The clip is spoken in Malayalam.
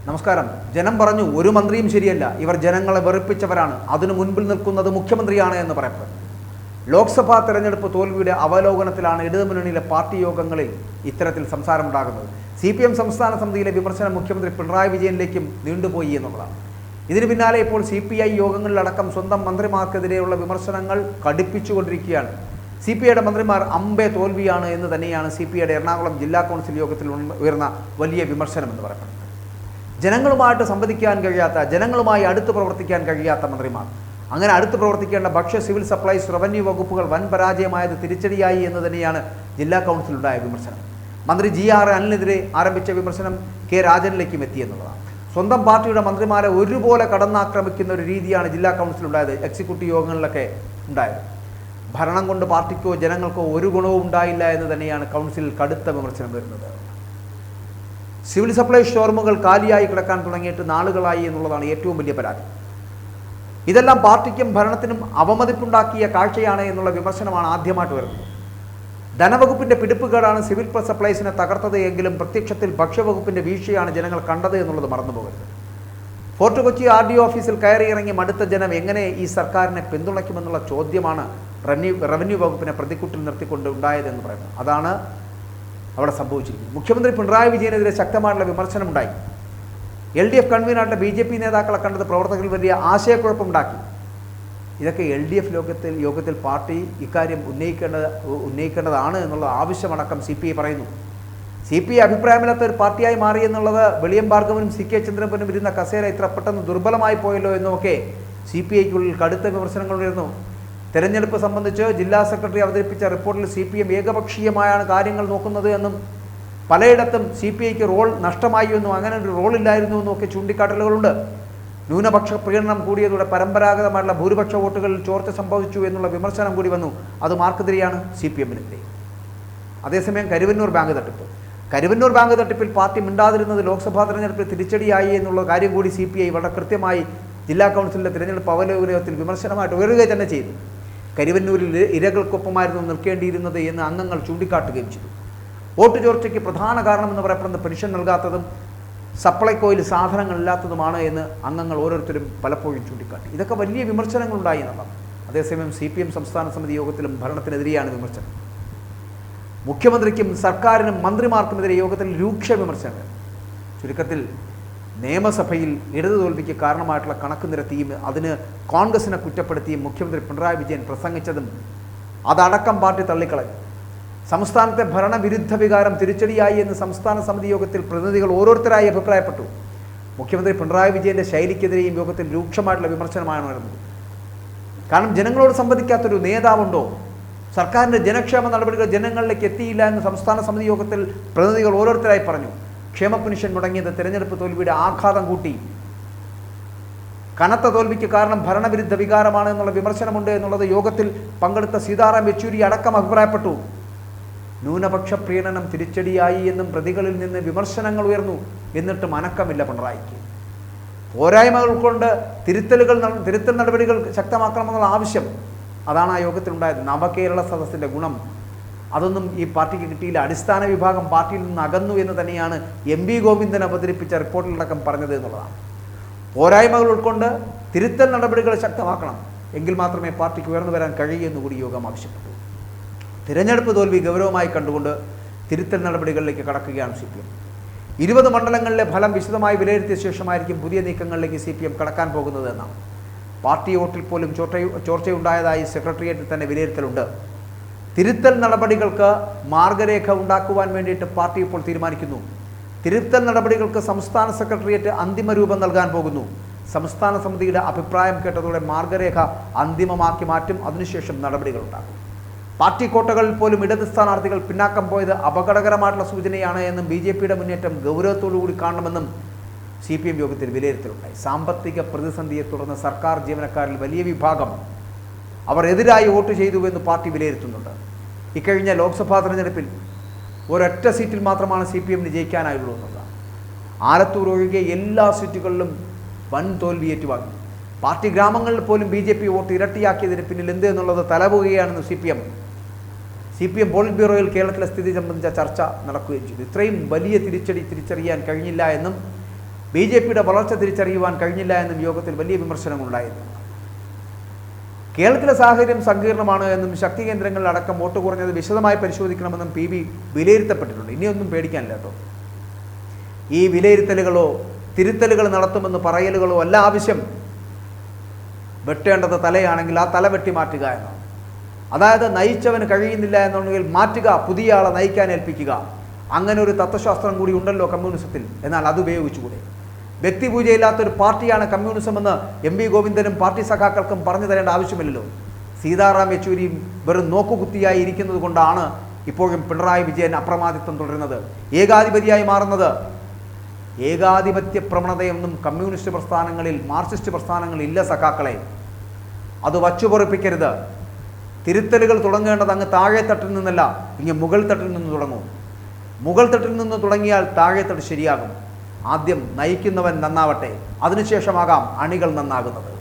നമസ്കാരം. ജനം പറഞ്ഞു ഒരു മന്ത്രിയും ശരിയല്ല, ഇവർ ജനങ്ങളെ വെറുപ്പിച്ചവരാണ്, അതിനു മുൻപിൽ നിൽക്കുന്നത് മുഖ്യമന്ത്രിയാണ് എന്ന് പറയപ്പെടുന്നു. ലോക്സഭാ തെരഞ്ഞെടുപ്പ് തോൽവിയുടെ അവലോകനത്തിലാണ് ഇടതുമുന്നണിയിലെ പാർട്ടി യോഗങ്ങളിൽ ഇത്തരത്തിൽ സംസാരമുണ്ടാകുന്നത്. CPM സംസ്ഥാന സമിതിയിലെ വിമർശനം മുഖ്യമന്ത്രി പിണറായി വിജയനിലേക്കും നീണ്ടുപോയി എന്നുള്ളതാണ്. ഇതിന് പിന്നാലെ ഇപ്പോൾ CPI യോഗങ്ങളിലടക്കം സ്വന്തം മന്ത്രിമാർക്കെതിരെയുള്ള വിമർശനങ്ങൾ കടുപ്പിച്ചുകൊണ്ടിരിക്കുകയാണ്. CPIയുടെ മന്ത്രിമാർ അമ്പേ തോൽവിയാണ് എന്ന് തന്നെയാണ് CPIയുടെ എറണാകുളം ജില്ലാ കൗൺസിൽ യോഗത്തിൽ ഉയർന്ന വലിയ വിമർശനം എന്ന് പറയപ്പെടുന്നത്. ജനങ്ങളുമായിട്ട് സംവദിക്കാൻ കഴിയാത്ത, ജനങ്ങളുമായി അടുത്ത് പ്രവർത്തിക്കാൻ കഴിയാത്ത മന്ത്രിമാർ, അങ്ങനെ അടുത്ത് പ്രവർത്തിക്കേണ്ട ഭക്ഷ്യ സിവിൽ സപ്ലൈസ് റവന്യൂ വകുപ്പുകൾ വൻ പരാജയമായത് തിരിച്ചടിയായി എന്ന് തന്നെയാണ് ജില്ലാ കൗൺസിലുണ്ടായ വിമർശനം. മന്ത്രി GR അനിലിനെതിരെ ആരംഭിച്ച വിമർശനം K രാജനിലേക്കും എത്തിയെന്നുള്ളതാണ്. സ്വന്തം പാർട്ടിയുടെ മന്ത്രിമാരെ ഒരുപോലെ കടന്നാക്രമിക്കുന്ന ഒരു രീതിയാണ് ജില്ലാ കൗൺസിലുണ്ടായത്, എക്സിക്യൂട്ടീവ് യോഗങ്ങളിലൊക്കെ ഉണ്ടായത്. ഭരണം കൊണ്ട് പാർട്ടിക്കോ ജനങ്ങൾക്കോ ഒരു ഗുണവും ഉണ്ടായില്ല എന്ന് തന്നെയാണ് കൗൺസിലിൽ കടുത്ത വിമർശനം വരുന്നത്. സിവിൽ സപ്ലൈ ഷോറൂമുകൾ കാലിയായി കിടക്കാൻ തുടങ്ങിയിട്ട് നാളുകളായി എന്നുള്ളതാണ് ഏറ്റവും വലിയ പരാതി. ഇതെല്ലാം പാർട്ടിക്കും ഭരണത്തിനും അവമതിപ്പുണ്ടാക്കിയ കാഴ്ചയാണ് എന്നുള്ള വിമർശനമാണ് ആദ്യമായിട്ട് വരുന്നത്. ധനവകുപ്പിന്റെ പിടിപ്പുകേടാണ് സിവിൽ സപ്ലൈസിനെ തകർത്തത് എങ്കിലും പ്രത്യക്ഷത്തിൽ ഭക്ഷ്യവകുപ്പിന്റെ വീഴ്ചയാണ് ജനങ്ങൾ കണ്ടത് എന്നുള്ളത് മറന്നുപോകരുത്. ഫോർട്ട് കൊച്ചി RDO ഓഫീസിൽ കയറിയിറങ്ങി മടുത്ത ജനം എങ്ങനെ ഈ സർക്കാരിനെ പിന്തുണയ്ക്കുമെന്നുള്ള ചോദ്യമാണ് റവന്യൂ വകുപ്പിനെ പ്രതിക്കൂട്ടിൽ നിർത്തിക്കൊണ്ട് ഉണ്ടായതെന്ന് പറയുന്നത്. അതാണ് അവിടെ സംഭവിച്ചിരിക്കുന്നത്. മുഖ്യമന്ത്രി പിണറായി വിജയനെതിരെ ശക്തമായിട്ടുള്ള വിമർശനമുണ്ടായി. LDF കൺവീനറായിട്ടുള്ള BJP നേതാക്കളെ കണ്ടത് പ്രവർത്തകരിൽ വലിയ ആശയക്കുഴപ്പമുണ്ടാക്കി. ഇതൊക്കെ LDF യോഗത്തിൽ പാർട്ടി ഇക്കാര്യം ഉന്നയിക്കേണ്ടതാണ് എന്നുള്ള ആവശ്യമടക്കം CPI പറയുന്നു. CPI അഭിപ്രായമില്ലാത്ത ഒരു പാർട്ടിയായി മാറി എന്നുള്ളത് വെളിയം ഭാർഗവനും CK ചന്ദ്രപ്പനും ഇരുന്ന കസേര ഇത്ര പെട്ടെന്ന് ദുർബലമായി പോയല്ലോ എന്നുമൊക്കെ CPIക്കുള്ളിൽ കടുത്ത വിമർശനങ്ങൾ ഉയർന്നു. തെരഞ്ഞെടുപ്പ് സംബന്ധിച്ച് ജില്ലാ സെക്രട്ടറി അവതരിപ്പിച്ച റിപ്പോർട്ടിൽ CPM ഏകപക്ഷീയമായാണ് കാര്യങ്ങൾ നോക്കുന്നത് എന്നും പലയിടത്തും CPIക്ക് റോൾ നഷ്ടമായി എന്നും അങ്ങനെ ഒരു റോളില്ലായിരുന്നു എന്നും ഒക്കെ ചൂണ്ടിക്കാട്ടലുകളുണ്ട്. ന്യൂനപക്ഷ പ്രീണനം കൂടിയതോടെ പരമ്പരാഗതമായിട്ടുള്ള ഭൂരിപക്ഷ വോട്ടുകളിൽ ചോർച്ച സംഭവിച്ചു എന്നുള്ള വിമർശനം കൂടി വന്നു. അത് മാർക്കെതിരെയാണ് CPMനെതിരെ. അതേസമയം കരുവന്നൂർ ബാങ്ക് തട്ടിപ്പിൽ പാർട്ടി മിണ്ടാതിരുന്നത് ലോക്സഭാ തെരഞ്ഞെടുപ്പിൽ തിരിച്ചടിയായി എന്നുള്ള കാര്യം കൂടി CPI വളരെ കൃത്യമായി ജില്ലാ കൗൺസിലിൻ്റെ തിരഞ്ഞെടുപ്പ് അവലോകനത്തിൽ വിമർശനമായിട്ട് ഉയരുകയും തന്നെ ചെയ്തു. കരുവന്നൂരിൽ ഇരകൾക്കൊപ്പമായിരുന്നു നിൽക്കേണ്ടിയിരുന്നത് എന്ന് അംഗങ്ങൾ ചൂണ്ടിക്കാട്ടുകയും ചെയ്തു. വോട്ട് ചോർച്ചയ്ക്ക് പ്രധാന കാരണമെന്ന് പറയപ്പെടുന്ന പെൻഷൻ നൽകാത്തതും സപ്ലൈകോയിൽ സാധനങ്ങളില്ലാത്തതുമാണ് എന്ന് അംഗങ്ങൾ ഓരോരുത്തരും പലപ്പോഴും ചൂണ്ടിക്കാട്ടി. ഇതൊക്കെ വലിയ വിമർശനങ്ങളുണ്ടായി എന്നുള്ളതാണ്. അതേസമയം CPM സംസ്ഥാന സമിതി യോഗത്തിലും ഭരണത്തിനെതിരെയാണ് വിമർശനം. മുഖ്യമന്ത്രിക്കും സർക്കാരിനും മന്ത്രിമാർക്കുമെതിരെ യോഗത്തിൽ രൂക്ഷ വിമർശനങ്ങൾ. ചുരുക്കത്തിൽ നിയമസഭയിൽ ഇടതു തോൽവിക്ക് കാരണമായിട്ടുള്ള കണക്ക് നിരത്തിയും അതിന് കോൺഗ്രസിനെ കുറ്റപ്പെടുത്തിയും മുഖ്യമന്ത്രി പിണറായി വിജയൻ പ്രസംഗിച്ചതും അതടക്കം പാർട്ടി തള്ളിക്കളഞ്ഞു. സംസ്ഥാനത്തെ ഭരണവിരുദ്ധ വികാരം തിരിച്ചടിയായി എന്ന് സംസ്ഥാന സമിതി യോഗത്തിൽ പ്രതിനിധികൾ ഓരോരുത്തരായി അഭിപ്രായപ്പെട്ടു. മുഖ്യമന്ത്രി പിണറായി വിജയൻ്റെ ശൈലിക്കെതിരെയും യോഗത്തിൽ രൂക്ഷമായിട്ടുള്ള വിമർശനമാണ് വരുന്നത്. കാരണം ജനങ്ങളോട് സംവദിക്കാത്തൊരു നേതാവുണ്ടോ? സർക്കാരിൻ്റെ ജനക്ഷേമ നടപടികൾ ജനങ്ങളിലേക്ക് എത്തിയില്ല എന്ന് സംസ്ഥാന സമിതി യോഗത്തിൽ പ്രതിനിധികൾ ഓരോരുത്തരായി പറഞ്ഞു. ക്ഷേമ പെൻഷൻ മുടങ്ങിയത് തെരഞ്ഞെടുപ്പ് തോൽവിയുടെ ആഘാതം കൂട്ടി. കനത്ത തോൽവിക്ക് കാരണം ഭരണവിരുദ്ധ വികാരമാണ് എന്നുള്ള വിമർശനമുണ്ട് എന്നുള്ളത് യോഗത്തിൽ പങ്കെടുത്ത സീതാറാം യെച്ചൂരി അടക്കം അഭിപ്രായപ്പെട്ടു. ന്യൂനപക്ഷ പ്രീണനം തിരിച്ചടിയായി എന്നും പ്രതികളിൽ നിന്ന് വിമർശനങ്ങൾ ഉയർന്നു. എന്നിട്ടും അനക്കമില്ല പിണറായിക്ക്. പോരായ്മകൾ കൊണ്ട് തിരുത്തൽ നടപടികൾ ശക്തമാക്കണമെന്നുള്ള ആവശ്യം, അതാണ് ആ യോഗത്തിലുണ്ടായത്. നവകേരള സദസ്സിൻ്റെ ഗുണം അതൊന്നും ഈ പാർട്ടിക്ക് കിട്ടിയില്ല. അടിസ്ഥാന വിഭാഗം പാർട്ടിയിൽ നിന്ന് അകന്നു എന്ന് തന്നെയാണ് MV ഗോവിന്ദൻ അവതരിപ്പിച്ച റിപ്പോർട്ടിലടക്കം പറഞ്ഞത് എന്നുള്ളതാണ്. പോരായ്മകൾ ഉൾക്കൊണ്ട് തിരുത്തൽ നടപടികൾ ശക്തമാക്കണം, എങ്കിൽ മാത്രമേ പാർട്ടിക്ക് ഉയർന്നു വരാൻ കഴിയൂ എന്നുകൂടി യോഗം ആവശ്യപ്പെട്ടു. തിരഞ്ഞെടുപ്പ് തോൽവി ഗൗരവമായി കണ്ടുകൊണ്ട് തിരുത്തൽ നടപടികളിലേക്ക് കടക്കുകയാണ് CPM. 20 മണ്ഡലങ്ങളിലെ ഫലം വിശദമായി വിലയിരുത്തിയ ശേഷമായിരിക്കും പുതിയ നീക്കങ്ങളിലേക്ക് CPM കടക്കാൻ പോകുന്നത് എന്നാണ്. പാർട്ടി വോട്ടിൽ പോലും ചോർച്ചയുണ്ടായതായി സെക്രട്ടേറിയറ്റിൽ തന്നെ വിലയിരുത്തലുണ്ട്. തിരുത്തൽ നടപടികൾക്ക് മാർഗരേഖ ഉണ്ടാക്കുവാൻ വേണ്ടിയിട്ട് പാർട്ടി ഇപ്പോൾ തീരുമാനിക്കുന്നു. തിരുത്തൽ നടപടികൾക്ക് സംസ്ഥാന സെക്രട്ടേറിയറ്റ് അന്തിമ രൂപം നൽകാൻ പോകുന്നു. സംസ്ഥാന സമിതിയുടെ അഭിപ്രായം കേട്ടതോടെ മാർഗരേഖ അന്തിമമാക്കി മാറ്റും. അതിനുശേഷം നടപടികളുണ്ടാകും. പാർട്ടി കോട്ടകളിൽ പോലും ഇടത് സ്ഥാനാർത്ഥികൾ പിന്നാക്കം പോയത് അപകടകരമായിട്ടുള്ള സൂചനയാണ് എന്നും BJPയുടെ മുന്നേറ്റം ഗൗരവത്തോടുകൂടി കാണണമെന്നും CPM യോഗത്തിൽ വിലയിരുത്തലുണ്ടായി. സാമ്പത്തിക പ്രതിസന്ധിയെ തുടർന്ന് സർക്കാർ ജീവനക്കാരിൽ വലിയ വിഭാഗം അവർ എതിരായി വോട്ട് ചെയ്തുവെന്ന് പാർട്ടി വിലയിരുത്തുന്നുണ്ട്. ഇക്കഴിഞ്ഞ ലോക്സഭാ തെരഞ്ഞെടുപ്പിൽ ഒരൊറ്റ സീറ്റിൽ മാത്രമാണ് CPMന് ജയിക്കാനായുള്ളൂ എന്നുള്ളതാണ്. ആലത്തൂർ ഒഴികെ എല്ലാ സീറ്റുകളിലും വൻ തോൽവി ഏറ്റുവാങ്ങി. പാർട്ടി ഗ്രാമങ്ങളിൽ പോലും BJP വോട്ട് ഇരട്ടിയാക്കിയതിന് പിന്നിൽ എന്ത് എന്നുള്ളത് തലപോകുകയാണെന്ന് CPM പോളിറ്റ് ബ്യൂറോയിൽ കേരളത്തിലെ സ്ഥിതി സംബന്ധിച്ച ചർച്ച നടക്കുകയും ചെയ്തു. ഇത്രയും വലിയ തിരിച്ചറിയാൻ കഴിഞ്ഞില്ല എന്നും BJPയുടെ വളർച്ച തിരിച്ചറിയുവാൻ കഴിഞ്ഞില്ല എന്നും യോഗത്തിൽ വലിയ വിമർശനങ്ങളുണ്ടായിരുന്നു. കേരളത്തിലെ സാഹചര്യം സങ്കീർണമാണ് എന്നും ശക്തി കേന്ദ്രങ്ങളിലടക്കം വോട്ട് കുറഞ്ഞത് വിശദമായി പരിശോധിക്കണമെന്നും PB വിലയിരുത്തപ്പെട്ടിട്ടുണ്ട്. ഇനിയൊന്നും പേടിക്കാനില്ല കേട്ടോ. ഈ വിലയിരുത്തലുകളോ തിരുത്തലുകൾ നടത്തുമെന്ന് പറയലുകളോ അല്ല ആവശ്യം. വെട്ടേണ്ടത് തലയാണെങ്കിൽ ആ തല വെട്ടി മാറ്റുക എന്നാണ്. അതായത് നയിച്ചവന് കഴിയുന്നില്ല എന്നുണ്ടെങ്കിൽ മാറ്റുക, പുതിയ ആളെ നയിക്കാൻ ഏൽപ്പിക്കുക. അങ്ങനെ ഒരു തത്വശാസ്ത്രം കൂടി ഉണ്ടല്ലോ കമ്മ്യൂണിസത്തിൽ. എന്നാൽ അത് ഉപയോഗിച്ചുകൂടെ? വ്യക്തിപൂജയില്ലാത്തൊരു പാർട്ടിയാണ് കമ്മ്യൂണിസം എന്ന് MV ഗോവിന്ദനും പാർട്ടി സഖാക്കൾക്കും പറഞ്ഞു തരേണ്ട ആവശ്യമില്ലല്ലോ. സീതാറാം യെച്ചൂരിയും വെറും നോക്കുകുത്തിയായി ഇരിക്കുന്നത് കൊണ്ടാണ് ഇപ്പോഴും പിണറായി വിജയൻ അപ്രമാദിത്വം തുടരുന്നത്, ഏകാധിപതിയായി മാറുന്നത്. ഏകാധിപത്യ പ്രവണതയൊന്നും കമ്മ്യൂണിസ്റ്റ് പ്രസ്ഥാനങ്ങളിൽ, മാർക്സിസ്റ്റ് പ്രസ്ഥാനങ്ങളിൽ ഇല്ല സഖാക്കളെ. അത് വച്ചുപൊറിപ്പിക്കരുത്. തിരുത്തലുകൾ തുടങ്ങേണ്ടത് അങ്ങ് താഴെ തട്ടിൽ നിന്നല്ല, ഇങ്ങ് മുകൾ തട്ടിൽ നിന്ന് തുടങ്ങും. മുകൾ തട്ടിൽ നിന്ന് തുടങ്ങിയാൽ താഴെ തട്ട് ശരിയാകും. ആദ്യം നയിക്കുന്നവൻ നന്നാവട്ടെ, അതിനുശേഷമാകാം അണികൾ നന്നാകുന്നത്.